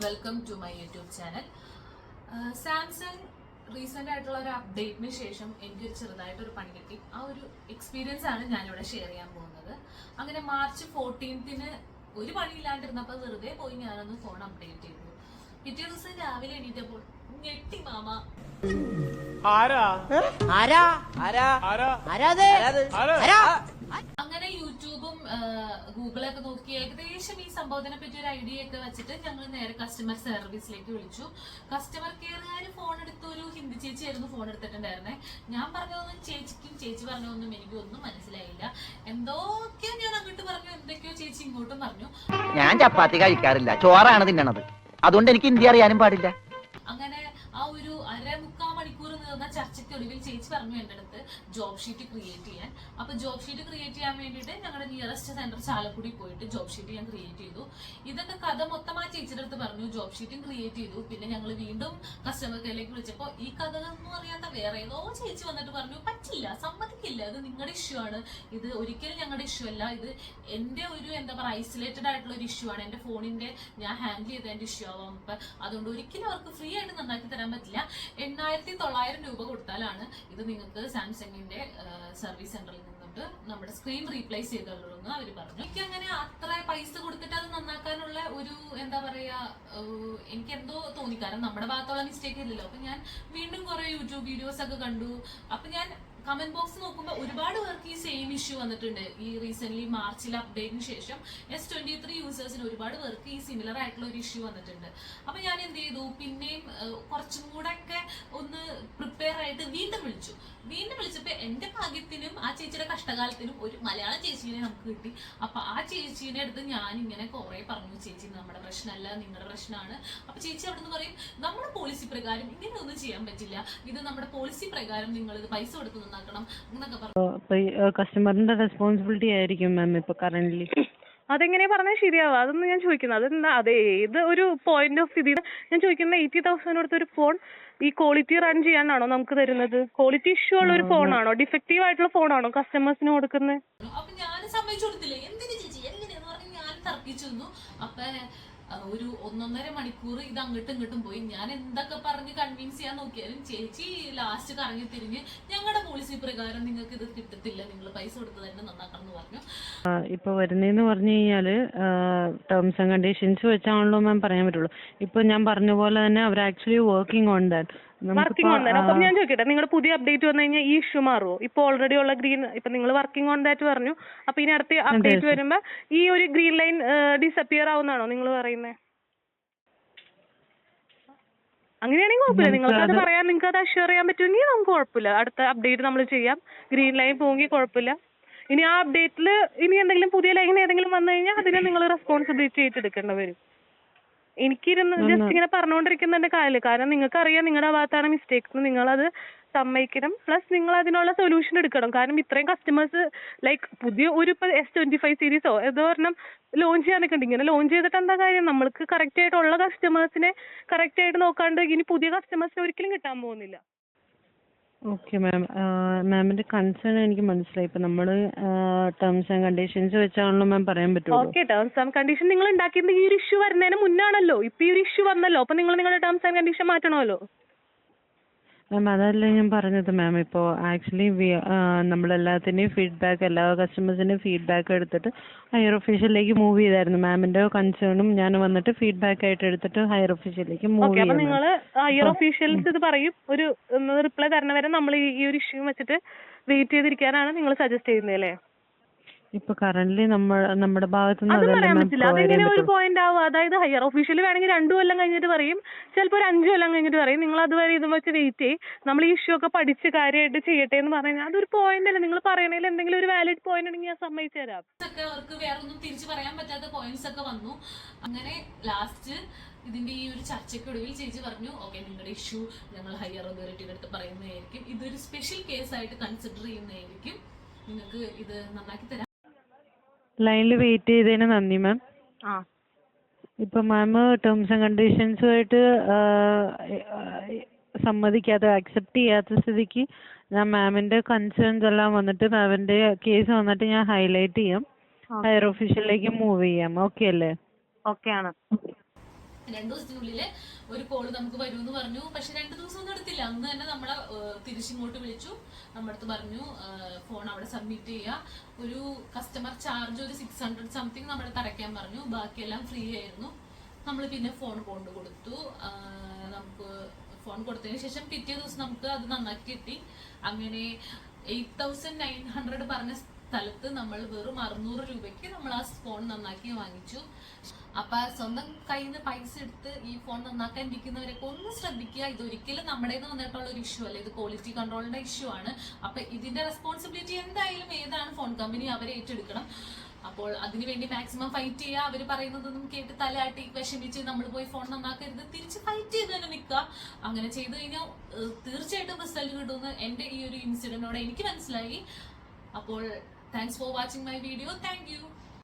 Welcome to my YouTube channel. Samsung recent ആയിട്ടുള്ള ഒരു അപ്ഡേറ്റിന് ശേഷം എനിക്കൊരു ചെറുതായിട്ടൊരു പണി കിട്ടി. ആ ഒരു എക്സ്പീരിയൻസ് ആണ് ഞാനിവിടെ ഷെയർ ചെയ്യാൻ പോകുന്നത്. അങ്ങനെ മാർച്ച് 14 ഒരു പണിയില്ലാണ്ടിരുന്നപ്പോൾ വെറുതെ പോയി ഞാനൊന്ന് ഫോൺ അപ്ഡേറ്റ് ചെയ്തു. പിറ്റേ ദിവസം രാവിലെ എണീറ്റപ്പോൾ ഞെട്ടി മാമ. അങ്ങനെ യൂട്യൂബും ഗൂഗിളൊക്കെ നോക്കി ഏകദേശം ഈ സംഭവത്തിനെ പറ്റി ഒരു ഐഡിയ ഒക്കെ വെച്ചിട്ട് ഞങ്ങൾ നേരെ കസ്റ്റമർ സർവീസിലേക്ക് വിളിച്ചു. കസ്റ്റമർ കെയറുകാർ ഫോൺ എടുത്ത ഒരു ഹിന്ദി ചേച്ചി ആയിരുന്നു ഫോൺ എടുത്തിട്ടുണ്ടായിരുന്നേ. ഞാൻ പറഞ്ഞതൊന്നും ചേച്ചിക്കും ചേച്ചി പറഞ്ഞതൊന്നും എനിക്കൊന്നും മനസ്സിലായില്ല. എന്തൊക്കെയോ ഞാൻ അങ്ങോട്ട് പറഞ്ഞു, എന്തൊക്കെയോ ചേച്ചി ഇങ്ങോട്ടും പറഞ്ഞു. ഞാൻ ചപ്പാത്തി കഴിക്കാറില്ല, ചോറാണ് തിന്നണത്, അതുകൊണ്ട് എനിക്ക് ഹിന്ദി അറിയാനും പാടില്ല. അങ്ങനെ ആ ഒരു 1.25 മണിക്കൂർ നീർന്ന ചർച്ചയ്ക്കൊടുവിൽ ചേച്ചി പറഞ്ഞു എൻ്റെ അടുത്ത് ജോബ് ഷീറ്റ് ക്രിയേറ്റ് ചെയ്യാൻ. അപ്പൊ ജോബ് ഷീറ്റ് ക്രിയേറ്റ് ചെയ്യാൻ വേണ്ടിയിട്ട് ഞങ്ങളുടെ നിയറസ്റ്റ് സെന്റർ ചാലക്കുടി പോയിട്ട് ജോബ് ഷീറ്റ് ഞാൻ ക്രിയേറ്റ് ചെയ്തു. ഇതൊക്കെ കഥ മൊത്തം ആ ചേച്ചിയുടെ അടുത്ത് പറഞ്ഞു. ജോബ് ഷീറ്റും ക്രിയേറ്റ് ചെയ്തു. പിന്നെ ഞങ്ങൾ വീണ്ടും കസ്റ്റമർ കെയറിലേക്ക് വിളിച്ചപ്പോൾ ഈ കഥകളൊന്നും അറിയാത്ത വേറെ ഏതോ ചേച്ചി വന്നിട്ട് പറഞ്ഞു, പറ്റില്ല, സമ്മതിക്കില്ല, ഇത് നിങ്ങളുടെ ഇഷ്യൂ ആണ്, ഇത് ഒരിക്കലും ഞങ്ങളുടെ ഇഷ്യൂ അല്ല, ഇത് എൻ്റെ ഒരു എന്താ പറയുക ഐസൊലേറ്റഡ് ആയിട്ടുള്ള ഒരു ഇഷ്യൂ ആണ്, എൻ്റെ ഫോണിന്റെ ഞാൻ ഹാൻഡിൽ ചെയ്തതിന്റെ ഇഷ്യൂ ആവാം. അതുകൊണ്ട് ഒരിക്കലും അവർക്ക് ഫ്രീ ആയിട്ട് നന്നാക്കി തരാൻ പറ്റില്ല. 8,900 രൂപ കൊടുത്താലാണ് ഇത് നിങ്ങൾക്ക് സാംസങ്ങിന്റെ സർവീസ് സെന്ററിൽ നിന്നിട്ട് നമ്മുടെ സ്ക്രീൻ റീപ്ലേസ് ചെയ്തുള്ളൂ എന്ന് അവർ പറഞ്ഞു. എനിക്ക് അങ്ങനെ അത്ര പൈസ കൊടുത്തിട്ട് അത് നന്നാക്കാനുള്ള ഒരു എന്താ പറയാ എനിക്ക് എന്തോ തോന്നി. കാരണം നമ്മുടെ ഭാഗത്തുള്ള മിസ്റ്റേക്ക് ഇല്ലല്ലോ. അപ്പൊ ഞാൻ വീണ്ടും കുറെ യൂട്യൂബ് വീഡിയോസ് ഒക്കെ കണ്ടു. അപ്പൊ ഞാൻ കമന്റ് ബോക്സ് നോക്കുമ്പോൾ ഒരുപാട് പേർക്ക് ഈ സെയിം ഇഷ്യൂ വന്നിട്ടുണ്ട്. ഈ റീസെന്റ് മാർച്ചിലെ അപ്ഡേറ്റിന് ശേഷം S23 യൂസേഴ്സിന് ഒരുപാട് പേർക്ക് ഈ സിമിലർ ആയിട്ടുള്ള ഒരു ഇഷ്യൂ വന്നിട്ടുണ്ട്. അപ്പൊ ഞാൻ എന്ത് ചെയ്തു, പിന്നെയും കുറച്ചും കൂടെ ഒക്കെ ഒന്ന് പ്രിപ്പയർ ആയിട്ട് വീണ്ടും വിളിച്ചപ്പോ എന്റെ ഭാഗ്യത്തിനും ആ ചേച്ചിയുടെ കഷ്ടകാലത്തിനും ഒരു മലയാള ചേച്ചീനെ നമുക്ക് കിട്ടി. അപ്പൊ ആ ചേച്ചീനെ അടുത്ത് ഞാൻ ഇങ്ങനെ കുറെ പറഞ്ഞു, ചേച്ചി നമ്മുടെ പ്രശ്നമല്ല, നിങ്ങളുടെ പ്രശ്നമാണ്. അപ്പൊ ചേച്ചി അവിടെ നിന്ന് പറയും, നമ്മുടെ പോളിസി പ്രകാരം ഇങ്ങനെ ഒന്നും ചെയ്യാൻ പറ്റില്ല, ഇത് നമ്മുടെ പോളിസി പ്രകാരം നിങ്ങൾ ഇത് പൈസ കൊടുത്ത് നന്നാക്കണം എന്നൊക്കെ പറഞ്ഞു. കസ്റ്റമറിന്റെ റെസ്പോൺസിബിലിറ്റി ആയിരിക്കും മാം ഇപ്പൊ കറന്റ്ലി. അതെങ്ങനെയാ പറഞ്ഞാൽ ശരിയാവുക? അതൊന്നും ഞാൻ ചോദിക്കുന്നത് അതെന്താ, അത് ഏത് ഒരു പോയിന്റ് ഓഫ് വ്യൂ ഞാൻ ചോദിക്കുന്നത്. 80,000 കൊടുത്ത ഒരു ഫോൺ ഈ ക്വാളിറ്റി റൺ ചെയ്യാനാണോ നമുക്ക് തരുന്നത്? ക്വാളിറ്റി ഇഷ്യൂ ഉള്ള ഒരു ഫോണാണോ, ഡിഫക്റ്റീവ് ആയിട്ടുള്ള ഫോണാണോ കസ്റ്റമേഴ്സിന് കൊടുക്കുന്നത്? അപ്പൊ ഞാൻ സമ്മതിച്ചു കൊടുത്തില്ലേ, എന്തിനു ചേച്ചി എങ്ങനെയാന്ന് പറഞ്ഞ് ഞാൻ തർക്കിച്ചു. അപ്പൊ ഒരു 1.5 മണിക്കൂർ ഇത് അങ്ങോട്ടും ഇങ്ങോട്ടും പോയി. ഞാൻ എന്തൊക്കെ പറഞ്ഞ് കൺവിൻസ് ചെയ്യാൻ നോക്കിയാലും ചേച്ചി ലാസ്റ്റ് കറങ്ങി തിരിഞ്ഞ് ഞങ്ങളുടെ പോളിസി പ്രകാരം നിങ്ങൾക്ക് ഇത് കിട്ടത്തില്ല, നിങ്ങൾ പൈസ കൊടുത്ത് തന്നെ നന്നാക്കണം എന്ന് പറഞ്ഞു. ഇപ്പൊ വരുന്നതെന്ന് പറഞ്ഞു കഴിഞ്ഞാല് ടേംസ് ആൻഡ് കണ്ടീഷൻസ് വെച്ചാണല്ലോ മാം പറയാൻ പറ്റുള്ളൂ. ഇപ്പൊ ഞാൻ പറഞ്ഞ പോലെ തന്നെ അവർ ആക്ച്വലി വർക്കിംഗ് ഓൺ ദാറ്റ്. അപ്പം ഞാൻ ചോദിക്കട്ടെ, നിങ്ങളുടെ പുതിയ അപ്ഡേറ്റ് വന്നു കഴിഞ്ഞാൽ ഈ ഇഷ്യൂ മാറുമോ? ഇപ്പൊ ഓൾറെഡി ഉള്ള ഗ്രീൻ, ഇപ്പൊ നിങ്ങൾ വർക്കിംഗ് ഓൺ ദാറ്റ് പറഞ്ഞു, അപ്പൊ ഇനി അടുത്ത അപ്ഡേറ്റ് വരുമ്പോ ഈ ഒരു ഗ്രീൻ ലൈൻ ഡിസപ്പിയർ ആവുന്നാണോ നിങ്ങൾ പറയുന്നത്? അങ്ങനെയാണെങ്കിൽ കുഴപ്പമില്ല. നിങ്ങൾക്ക് അത് പറയാൻ, നിങ്ങൾക്ക് അത് അഷ്യൂർ ചെയ്യാൻ പറ്റുമെങ്കിൽ നമുക്ക് കുഴപ്പമില്ല. അടുത്ത അപ്ഡേറ്റ് നമ്മൾ ചെയ്യാം. ഗ്രീൻ ലൈൻ പോകെങ്കിൽ കുഴപ്പമില്ല. ഇനി ആ അപ്ഡേറ്റിൽ ഇനി എന്തെങ്കിലും പുതിയ ലൈൻ ഏതെങ്കിലും വന്നു കഴിഞ്ഞാൽ അതിനെ നിങ്ങൾ റെസ്പോൺസിബിലിറ്റി ഏറ്റെടുക്കേണ്ടി വരും. എനിക്കിരുന്ന് ജസ്റ്റ് ഇങ്ങനെ പറഞ്ഞുകൊണ്ടിരിക്കുന്നതിന്റെ കാര്യമില്ല. കാരണം നിങ്ങൾക്ക് അറിയാം നിങ്ങളുടെ ഭാഗത്താണ് മിസ്റ്റേക്സ്, നിങ്ങളത് സമ്മതിക്കണം. പ്ലസ് നിങ്ങൾ അതിനുള്ള സൊല്യൂഷൻ എടുക്കണം. കാരണം ഇത്രയും കസ്റ്റമേഴ്സ് ലൈക്ക് പുതിയ ഒരു ഇപ്പൊ S25 സീരീസോ ഏതോ ഒരെണ്ണം ലോഞ്ച് ചെയ്യാൻ നിൽക്കുന്നുണ്ട്. ഇങ്ങനെ ലോഞ്ച് ചെയ്തിട്ട് എന്താ കാര്യം? നമ്മൾക്ക് കറക്റ്റ് ആയിട്ടുള്ള കസ്റ്റമേഴ്സിനെ കറക്റ്റ് ആയിട്ട് നോക്കാണ്ട് ഇനി പുതിയ കസ്റ്റമേഴ്സിനെ ഒരിക്കലും കിട്ടാൻ പോകുന്നില്ല. ഓക്കെ മാം, മാമിന്റെ കൺസേൺ എനിക്ക് മനസ്സിലായി. ഇപ്പൊ നമ്മള് ടേംസ് ആൻഡ് കണ്ടീഷൻസ് വെച്ചാണല്ലോ മാം പറയാൻ പറ്റുള്ളൂ. ഓക്കെ, ടേംസ് ആൻഡ് കണ്ടീഷൻ നിങ്ങൾ ഉണ്ടാക്കിയത് ഈ ഒരു ഇഷ്യൂ വരുന്നതിന് മുന്നാണല്ലോ. ഇപ്പൊ ഈ ഒരു ഇഷ്യൂ വന്നല്ലോ, അപ്പൊ നിങ്ങൾ നിങ്ങളുടെ ടേംസ് ആൻഡ് കണ്ടീഷൻ മാറ്റണമല്ലോ. മാം അതല്ലേ ഞാൻ പറഞ്ഞത് മാം. ഇപ്പോൾ ആക്ച്വലി നമ്മളെല്ലാത്തിൻ്റെയും ഫീഡ്ബാക്ക്, എല്ലാ കസ്റ്റമേഴ്സിൻ്റെയും ഫീഡ്ബാക്ക് എടുത്തിട്ട് ഹയർ ഒഫീഷ്യലിലേക്ക് മൂവ് ചെയ്തായിരുന്നു. മാമിന്റെ കൺസേണും ഞാൻ വന്നിട്ട് ഫീഡ്ബാക്ക് ആയിട്ട് എടുത്തിട്ട് ഹയർ ഒഫീഷ്യലിലേക്ക് മൂവ് ചെയ്തു. അപ്പൊ നിങ്ങൾ ഹയർ ഒഫീഷ്യൽസ് ഇത് പറയും, ഒരു റിപ്ലൈ തരണവരെ നമ്മൾ ഈ ഒരു ഇഷ്യൂ വെച്ചിട്ട് വെയിറ്റ് ചെയ്തിരിക്കാനാണ് നിങ്ങൾ സജസ്റ്റ് ചെയ്യുന്നത് അല്ലേ? ഇപ്പൊ കറന്റ്ലി നമ്മുടെ ഭാഗത്ത് അത് പറയാൻ പറ്റില്ല. അതെങ്ങനെ ഒരു പോയിന്റ് ആവും? അതായത് ഹയർ ഒഫീഷ്യൽ വേണമെങ്കിൽ 2 കൊല്ലം കഴിഞ്ഞിട്ട് പറയും, ചിലപ്പോൾ ഒരു 5 കൊല്ലം കഴിഞ്ഞിട്ട് പറയും. നിങ്ങൾ അതുവരെ ഇതും വെച്ച് വെയിറ്റ് ചെയ്യും, നമ്മൾ ഈ ഇഷ്യൂ ഒക്കെ പഠിച്ച് കാര്യമായിട്ട് ചെയ്യട്ടെ എന്ന് പറഞ്ഞാൽ അതൊരു പോയിന്റ് അല്ല. നിങ്ങൾ പറയണതിൽ എന്തെങ്കിലും ഒരു വാലിഡ് പോയിന്റ് ഉണ്ടെങ്കിൽ ഞാൻ സമ്മതിച്ചു തരാം. അവർക്ക് വേറെ ഒന്നും തിരിച്ചു പറയാൻ പറ്റാത്ത പോയിന്റ്സ് ഒക്കെ വന്നു. അങ്ങനെ ലാസ്റ്റ് ഇതിന്റെ ഈ ഒരു ചർച്ചയ്ക്കൊടുവിൽ ചേച്ചി പറഞ്ഞു, ഓക്കെ നിങ്ങളുടെ ഇഷ്യൂ ഞങ്ങൾ ഹയർ അതോറിറ്റിയുടെ അടുത്ത് പറയുന്നതായിരിക്കും, ഇതൊരു സ്പെഷ്യൽ കേസ് ആയിട്ട് കൺസിഡർ ചെയ്യുന്നതായിരിക്കും, നിങ്ങൾക്ക് ഇത് നന്നാക്കി തരാം. ലൈനിൽ വെയിറ്റ് ചെയ്തതിന് നന്ദി മാം. ഇപ്പൊ മാം ടേംസ് ആൻഡ് കണ്ടീഷൻസുമായിട്ട് സമ്മതിക്കാതെ അക്സെപ്റ്റ് ചെയ്യാത്ത സ്ഥിതിക്ക് ഞാൻ മാമിന്റെ കൺസേൺസ് എല്ലാം വന്നിട്ട് മാമിന്റെ കേസ് വന്നിട്ട് ഞാൻ ഹൈലൈറ്റ് ചെയ്യാം, ഹയർ ഒഫീഷ്യലിലേക്ക് മൂവ് ചെയ്യാം. ഓക്കെ അല്ലേ? ഓക്കെ ആണ്. 2 ദിവസത്തിനുള്ളിൽ ഒരു കോള് നമുക്ക് വരുമെന്ന് പറഞ്ഞു. പക്ഷെ 2 ദിവസം ഒന്നും എടുത്തില്ല. അന്ന് തന്നെ നമ്മളെ തിരിച്ചിങ്ങോട്ട് വിളിച്ചു. നമ്മുടെ അടുത്ത് പറഞ്ഞു ഫോൺ അവിടെ സബ്മിറ്റ് ചെയ്യുക, ഒരു കസ്റ്റമർ ചാർജ് ഒരു 600 സംതിങ് നമ്മുടെ അടുത്ത് അടയ്ക്കാൻ പറഞ്ഞു, ബാക്കിയെല്ലാം ഫ്രീ ആയിരുന്നു. നമ്മൾ പിന്നെ ഫോൺ കൊണ്ടു കൊടുത്തു. നമുക്ക് ഫോൺ കൊടുത്തതിന് ശേഷം പിറ്റേ ദിവസം നമുക്ക് അത് നന്നാക്കി കിട്ടി. അങ്ങനെ 8900 പറഞ്ഞ സ്ഥലത്ത് നമ്മൾ വെറും 600 രൂപയ്ക്ക് നമ്മൾ ആ ഫോൺ നന്നാക്കി വാങ്ങിച്ചു. അപ്പൊ സ്വന്തം കയ്യിൽ നിന്ന് പൈസ എടുത്ത് ഈ ഫോൺ നന്നാക്കാൻ ഇരിക്കുന്നവരൊക്കെ ഒന്ന് ശ്രദ്ധിക്കുക. ഇതൊരിക്കലും നമ്മുടെ വന്നിട്ടുള്ള ഒരു ഇഷ്യൂ അല്ല, ഇത് ക്വാളിറ്റി കൺട്രോളിന്റെ ഇഷ്യൂ ആണ്. അപ്പൊ ഇതിന്റെ റെസ്പോൺസിബിലിറ്റി എന്തായാലും ഏതാണ് ഫോൺ കമ്പനി അവരെ ഏറ്റെടുക്കണം. അപ്പോൾ അതിനുവേണ്ടി മാക്സിമം ഫൈറ്റ് ചെയ്യുക. അവർ പറയുന്നതൊന്നും കേട്ട് തലയാട്ടി വിഷമിച്ച് നമ്മൾ പോയി ഫോൺ നന്നാക്കരുത്, തിരിച്ച് ഫൈറ്റ് ചെയ്ത് തന്നെ നിൽക്കുക. അങ്ങനെ ചെയ്തു കഴിഞ്ഞാൽ തീർച്ചയായിട്ടും റിസൾട്ട് കിട്ടുമെന്ന് എൻ്റെ ഈ ഒരു ഇൻസിഡന്റോടെ എനിക്ക് മനസ്സിലായി. അപ്പോൾ thanks for watching my video. Thank you.